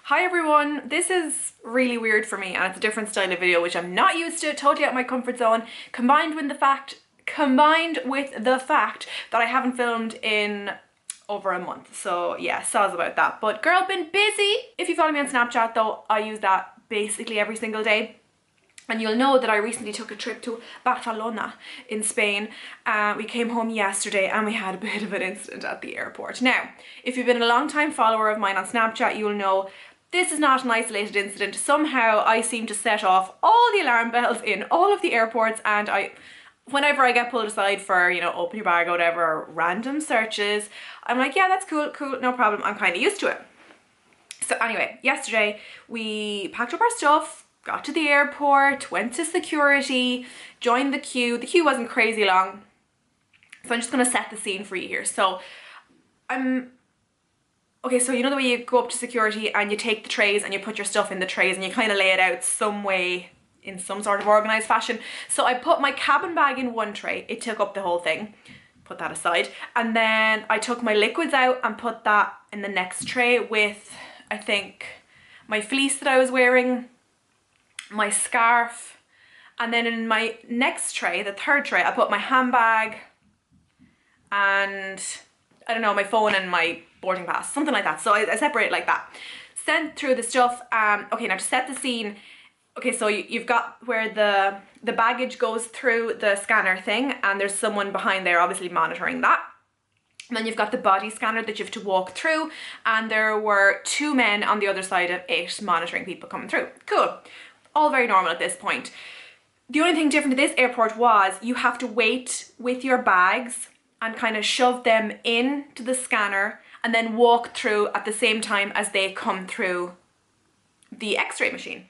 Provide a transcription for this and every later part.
Hi everyone, this is really weird for me and it's a different style of video which I'm not used to, totally out of my comfort zone, combined with the fact that I haven't filmed in over a month. So yeah, soz about that. But girl, been busy. If you follow me on Snapchat though, I use that basically every single day. And you'll know that I recently took a trip to Barcelona in Spain. We came home yesterday and we had a bit of an incident at the airport. Now, if you've been a long time follower of mine on Snapchat, you'll know this is not an isolated incident. Somehow I seem to set off all the alarm bells in all of the airports, and whenever I get pulled aside for, you know, open your bag or whatever, or random searches, I'm like, yeah, that's cool, no problem. I'm kind of used to it. So anyway, yesterday we packed up our stuff, got to the airport, went to security, joined the queue. The queue wasn't crazy long, so I'm just gonna set the scene for you here. So okay, so you know the way you go up to security and you take the trays and you put your stuff in the trays and you kind of lay it out some way in some sort of organised fashion. So I put my cabin bag in one tray, it took up the whole thing, put that aside, and then I took my liquids out and put that in the next tray with, I think, my fleece that I was wearing, my scarf, and then in my next tray, the third tray, I put my handbag and I don't know, my phone and my boarding pass, something like that. So I separate it like that. Sent through the stuff. Okay, now to set the scene, okay, so you've got where the baggage goes through the scanner thing, and there's someone behind there obviously monitoring that. And then you've got the body scanner that you have to walk through, and there were two men on the other side of it monitoring people coming through. Cool. All very normal at this point. The only thing different to this airport was you have to wait with your bags and kind of shove them into the scanner and then walk through at the same time as they come through the x-ray machine.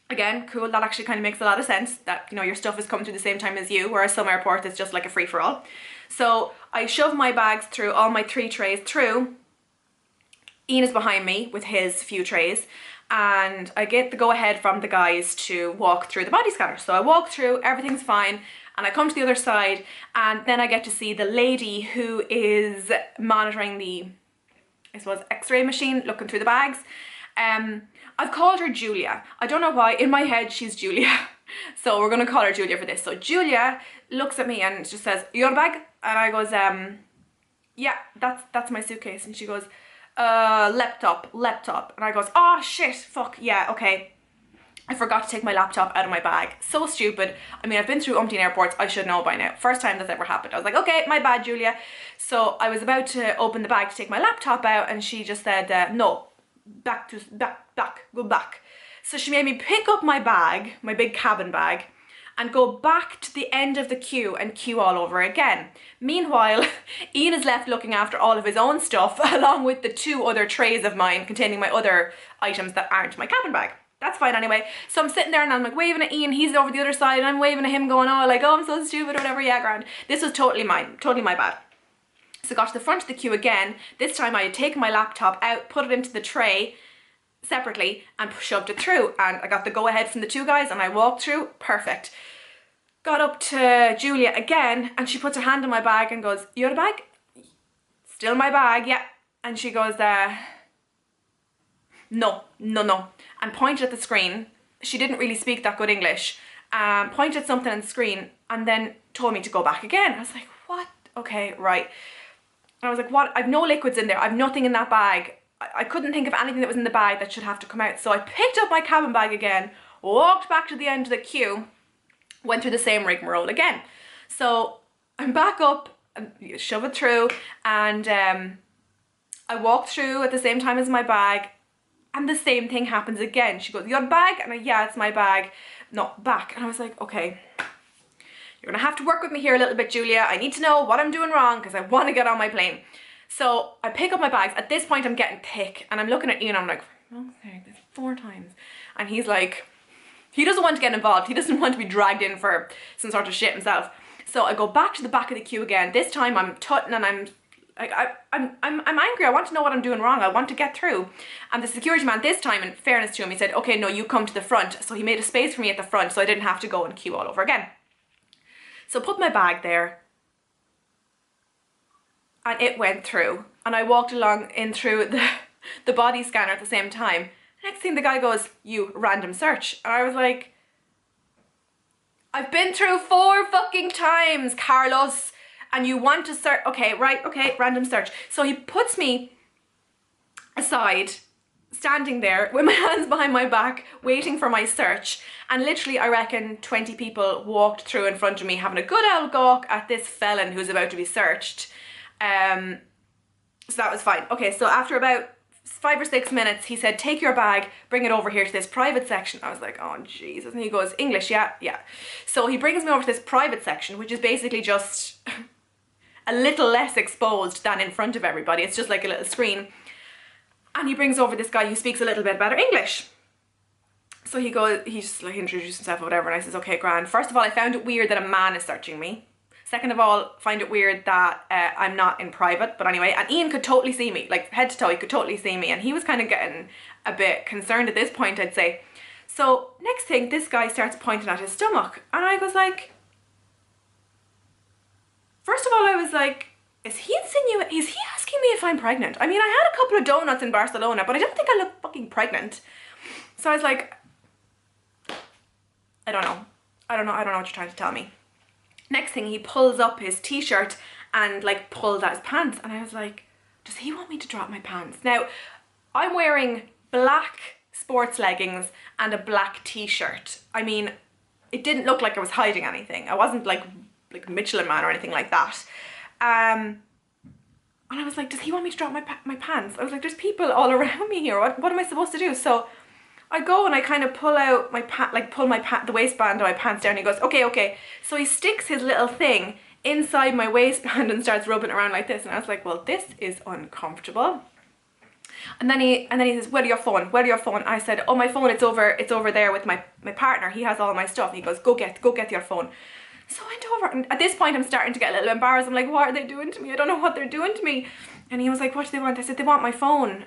Again, cool, that actually kind of makes a lot of sense that, you know, your stuff is coming through the same time as you, whereas some airports it's just like a free-for-all. So I shove my bags through, all my 3 trays through. Ian is behind me with his few trays, and I get the go-ahead from the guys to walk through the body scanner. So I walk through, everything's fine, and I come to the other side, and then I get to see the lady who is monitoring the, I suppose, x-ray machine, looking through the bags. I've called her Julia. I don't know why, in my head she's Julia. So we're gonna call her Julia for this. So Julia looks at me and just says, "You got a bag?" And I goes, yeah, that's my suitcase. And she goes, laptop. And I goes, oh shit, fuck, yeah, okay. I forgot to take my laptop out of my bag. So stupid. I mean, I've been through umpteen airports, I should know by now. First time that's ever happened. I was like, okay, my bad, Julia. So I was about to open the bag to take my laptop out, and she just said, no, go back. So she made me pick up my bag, my big cabin bag, and go back to the end of the queue and queue all over again. Meanwhile, Ian is left looking after all of his own stuff along with the 2 other trays of mine containing my other items that aren't my cabin bag. That's fine anyway. So I'm sitting there and I'm like waving at Ian, he's over the other side, and I'm waving at him going, oh, like, oh, I'm so stupid or whatever, yeah, grand. This was totally mine, totally my bad. So got to the front of the queue again. This time I had taken my laptop out, put it into the tray separately and shoved it through, and I got the go-ahead from the 2 guys and I walked through, perfect. Got up to Julia again and she puts her hand in my bag and goes, you got a bag? Still my bag, yeah. And she goes, no, and pointed at the screen. She didn't really speak that good English. Pointed at something on the screen and then told me to go back again. I was like, what? Okay, right. And I was like, what? I've no liquids in there. I've nothing in that bag. I couldn't think of anything that was in the bag that should have to come out. So I picked up my cabin bag again, walked back to the end of the queue, went through the same rigmarole again. So I'm back up, and shove it through, and I walked through at the same time as my bag, and the same thing happens again. She goes, you got a bag? And I, yeah, it's my bag. No, back. And I was like, okay, you're gonna have to work with me here a little bit, Julia. I need to know what I'm doing wrong because I want to get on my plane. So I pick up my bags. At this point I'm getting thick and I'm looking at Ian and I'm like, okay, this 4 times. And he's like, he doesn't want to get involved. He doesn't want to be dragged in for some sort of shit himself. So I go back to the back of the queue again. This time I'm tutting and I'm like, I'm angry. I want to know what I'm doing wrong. I want to get through. And the security man this time, in fairness to him, he said, okay, no, you come to the front. So he made a space for me at the front so I didn't have to go and queue all over again. So put my bag there. And it went through, and I walked along in through the body scanner at the same time. Next thing the guy goes, you random search. And I was like, I've been through 4 fucking times, Carlos, and you want to search, okay, right, okay, random search. So he puts me aside, standing there with my hands behind my back, waiting for my search, and literally I reckon 20 people walked through in front of me having a good old gawk at this felon who's about to be searched. So that was fine. Okay, so after about 5 or 6 minutes, he said, take your bag, bring it over here to this private section. I was like, oh Jesus. And he goes, English, yeah, yeah. So he brings me over to this private section, which is basically just a little less exposed than in front of everybody. It's just like a little screen. And he brings over this guy who speaks a little bit better English. So he just like introduced himself or whatever, and I says, okay, grand. First of all, I found it weird that a man is searching me. Second of all, find it weird that I'm not in private, but anyway, and Ian could totally see me, like head to toe, he could totally see me, and he was kind of getting a bit concerned at this point, I'd say. So next thing, this guy starts pointing at his stomach, and I was like, first of all, I was like, is he asking me if I'm pregnant? I mean, I had a couple of donuts in Barcelona, but I don't think I look fucking pregnant. So I was like, I don't know what you're trying to tell me. Next thing, he pulls up his t-shirt and like pulls out his pants, and I was like, does he want me to drop my pants? Now, I'm wearing black sports leggings and a black t-shirt. I mean, it didn't look like I was hiding anything. I wasn't like Michelin Man or anything like that. And I was like, does he want me to drop my pants? I was like, there's people all around me here. What am I supposed to do? So I go and I kind of pull out my the waistband of my pants down. And he goes, okay. So he sticks his little thing inside my waistband and starts rubbing it around like this. And I was like, well, this is uncomfortable. And then he says, where are your phone? I said, oh, my phone, it's over there with my partner. He has all my stuff. And he goes, go get your phone. So I went over, and at this point I'm starting to get a little embarrassed. I'm like, what are they doing to me? I don't know what they're doing to me. And he was like, what do they want? I said, they want my phone.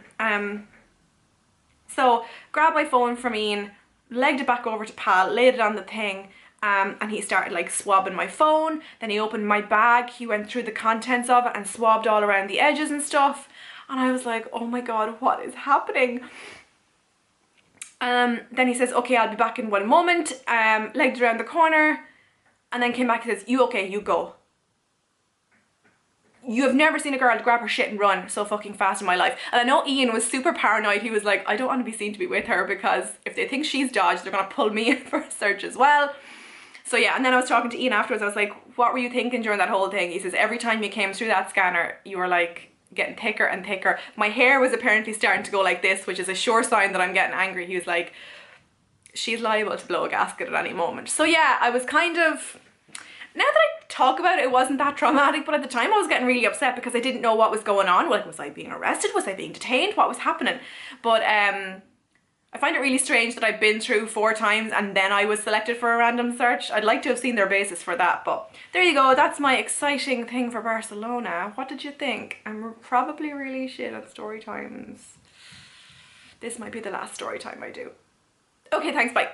So grabbed my phone from Ian, legged it back over to Pal, laid it on the thing, and he started like swabbing my phone. Then he opened my bag, he went through the contents of it and swabbed all around the edges and stuff. And I was like, oh my God, what is happening? Then he says, okay, I'll be back in 1 moment, legged around the corner, and then came back and says, you okay, you go. You have never seen a girl grab her shit and run so fucking fast in my life. And I know Ian was super paranoid. He was like, I don't want to be seen to be with her, because if they think she's dodged, they're going to pull me in for a search as well. So yeah, and then I was talking to Ian afterwards. I was like, what were you thinking during that whole thing? He says, every time you came through that scanner, you were like getting thicker and thicker. My hair was apparently starting to go like this, which is a sure sign that I'm getting angry. He was like, she's liable to blow a gasket at any moment. So yeah, I was kind of, now that I talk about it, it wasn't that traumatic, but at the time I was getting really upset because I didn't know what was going on. Like, was I being arrested? Was I being detained? What was happening? But I find it really strange that I've been through 4 times and then I was selected for a random search. I'd like to have seen their basis for that, but there you go. That's my exciting thing for Barcelona. What did you think? I'm probably really shit at story times. This might be the last story time I do. Okay, thanks, bye.